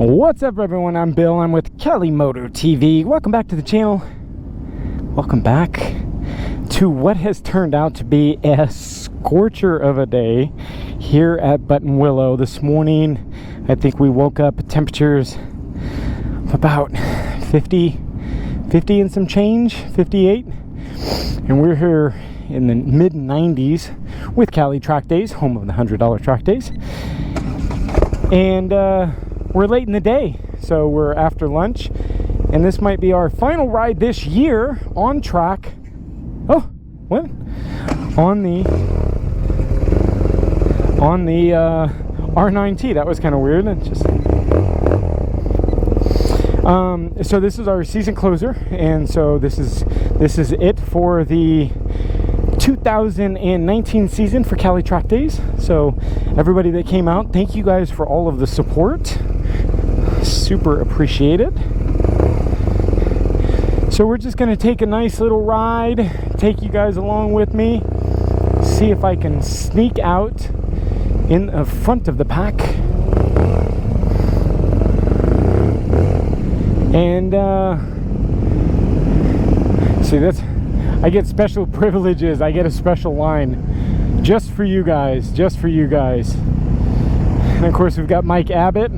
What's up, everyone? I'm Bill. I'm with Kelly Moto TV. Welcome back to the channel. Welcome back to what has turned out to be a scorcher of a day here at Buttonwillow. This morning, I think we woke up at temperatures of about 50 and some change, 58. And we're here in the mid 90s with Cali Track Days, home of the $100 track days. And we're late in the day, so we're after lunch, and this might be our final ride this year on track. Oh, what? On the R9T. That was kind of weird. It just so this is our season closer, and so this is it for the 2019 season for Cali Track Days. So everybody that came out, thank you guys for all of the support. Super appreciated. So we're just going to take a nice little ride, take you guys along with me, see if I can sneak out in the front of the pack. And see, I get special privileges. I get a special line just for you guys, And of course, we've got Mike Abbott.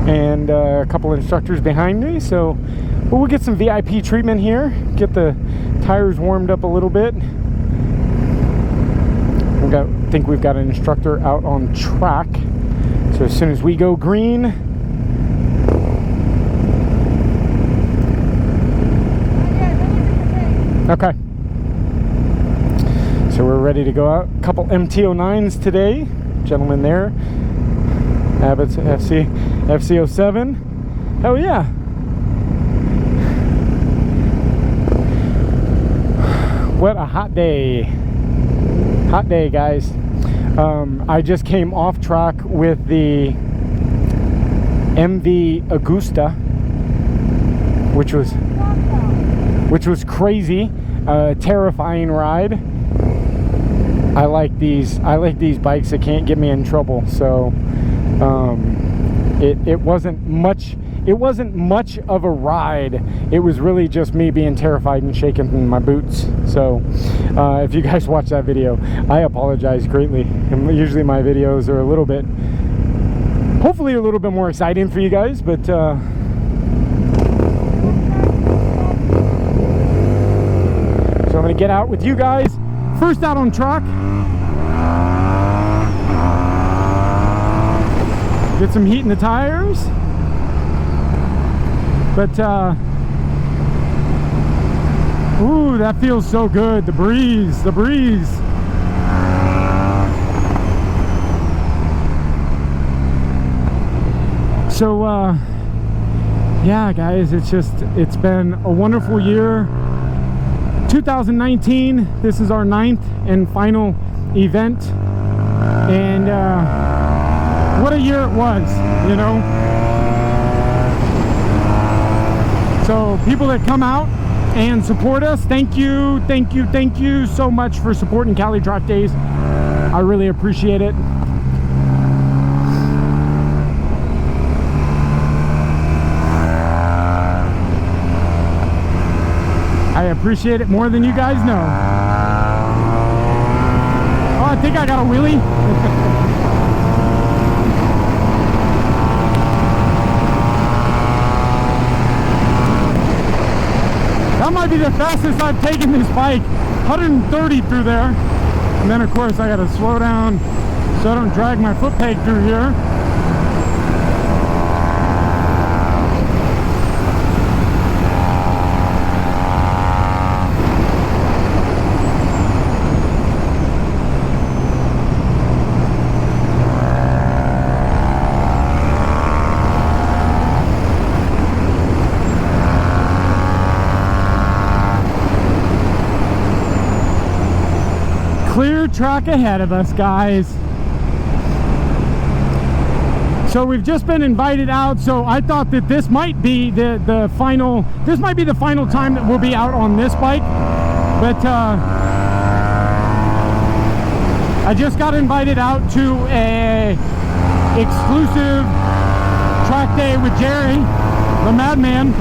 And a couple instructors behind me. So we'll get some VIP treatment here, get the tires warmed up a little bit. I think we've got an instructor out on track. So as soon as we go green, okay. So we're ready to go out. A couple MT-09s today. Gentleman there. Abbott's FC07. Hell yeah. What a hot day. Hot day, guys. I just came off track with the MV Agusta, which was crazy. Terrifying ride. I like these bikes that can't get me in trouble. So it wasn't much of a ride. It was really just me being terrified and shaking in my boots. So if you guys watch that video, I apologize greatly. And usually my videos are hopefully a little bit more exciting for you guys, but so I'm gonna get out with you guys. First out on track. Get some heat in the tires. But ooh, that feels so good. The breeze. So yeah, guys, it's been a wonderful year. 2019, this is our 9th and final event, and what a year it was, you know. So people that come out and support us, thank you so much for supporting Cali Track Days. I really appreciate it. I appreciate it more than you guys know. Oh, I think I got a wheelie. That might be the fastest I've taken this bike. 130 through there. And then of course I gotta slow down so I don't drag my foot peg through here. Clear track ahead of us, guys. So we've just been invited out, so I thought that this might be the final time that we'll be out on this bike. But I just got invited out to a exclusive track day with Jerry, the Madman.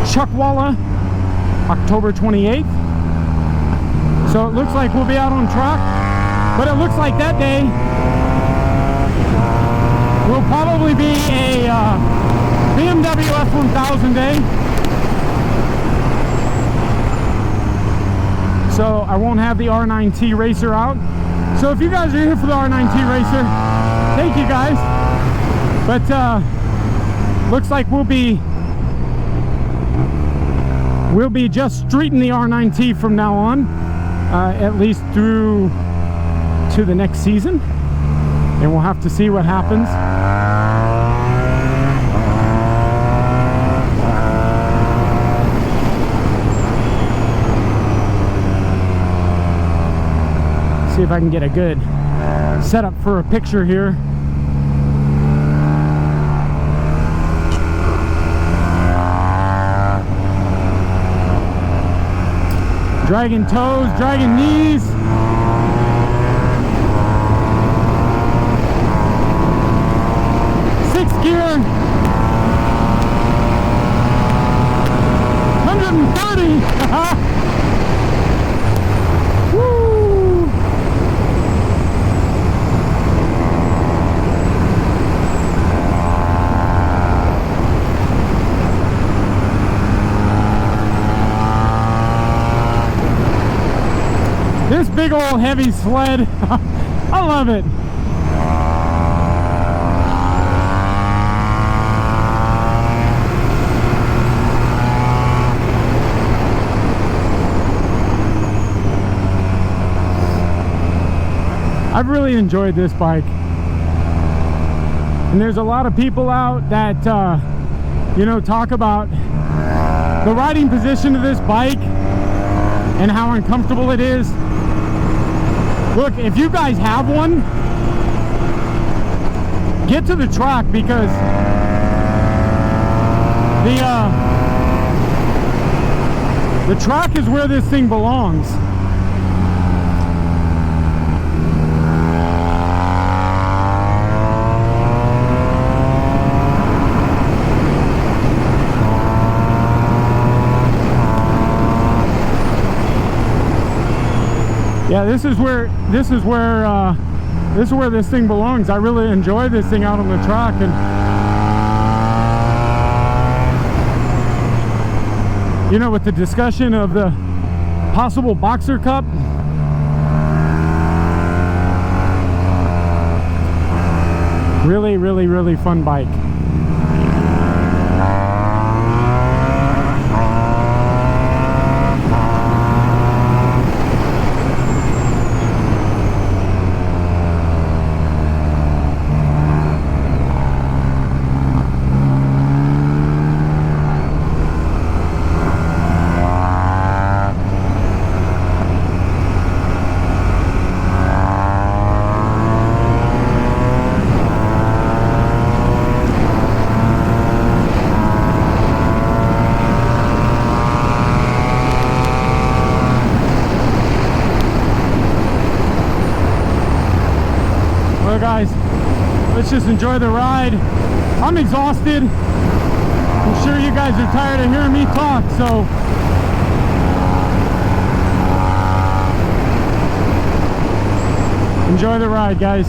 Chuckwalla, October 28th. So it looks like we'll be out on track, but it looks like that day will probably be a BMW F1000 day. So I won't have the R NineT Racer out. So if you guys are here for the R NineT Racer, thank you guys. But looks like we'll be just streeting the R NineT from now on, at least through to the next season, and we'll have to see what happens. See if I can get a good setup for a picture here. Dragging toes, dragging knees. Sixth gear. 130. Woo! This big old heavy sled, I love it. I've really enjoyed this bike. And there's a lot of people out that, you know, talk about the riding position of this bike and how uncomfortable it is. Look, if you guys have one, get to the track, because the track is where this thing belongs. Yeah, this is where this thing belongs. I really enjoy this thing out on the track, and you know, with the discussion of the possible Boxer Cup, really fun bike. Guys, let's just enjoy the ride. I'm exhausted. I'm sure you guys are tired of hearing me talk, so enjoy the ride, guys.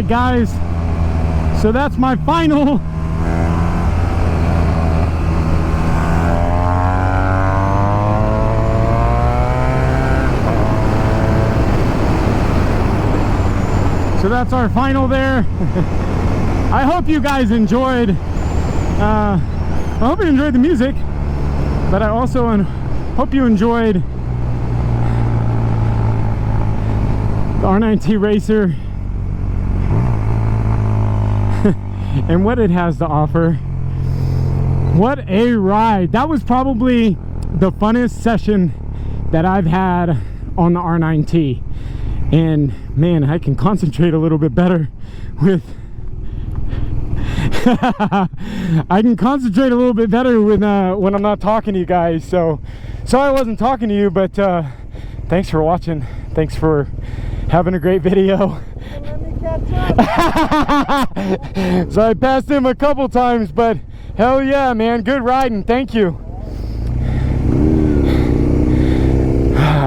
right, guys, so that's my final. So that's our final there. I hope you guys enjoyed. I hope you enjoyed the music, but I also hope you enjoyed the R NineT Racer and what it has to offer. What a ride. That was probably the funnest session that I've had on the R NineT. And man, I can concentrate a little bit better with I can concentrate a little bit better when I'm not talking to you guys. So sorry I wasn't talking to you, but thanks for watching. Thanks for having a great video. So I passed him a couple times, but hell yeah, man, good riding. Thank you.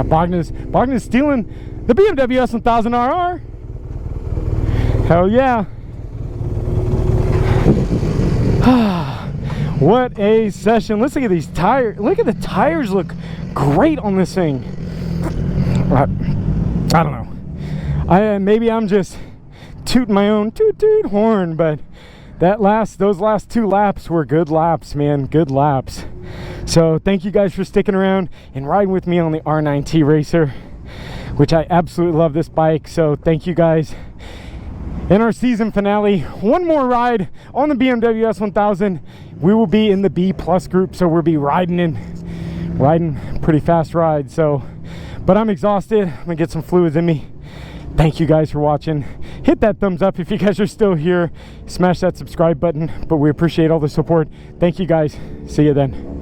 Bogdan's stealing the BMW S1000 RR. Hell yeah. What a session. Let's look at these tires. Look at the tires, look great on this thing. I don't know. Maybe I'm just tooting my own toot toot horn, but those last 2 laps were good laps, man. Good laps. So thank you guys for sticking around and riding with me on the R NineT Racer, which I absolutely love this bike. So thank you guys. In our season finale, one more ride on the BMW S1000. We will be in the B+ group, so we'll be riding pretty fast rides. So, but I'm exhausted. I'm gonna get some fluids in me. Thank you guys for watching. Hit that thumbs up if you guys are still here. Smash that subscribe button. But we appreciate all the support. Thank you guys. See you then.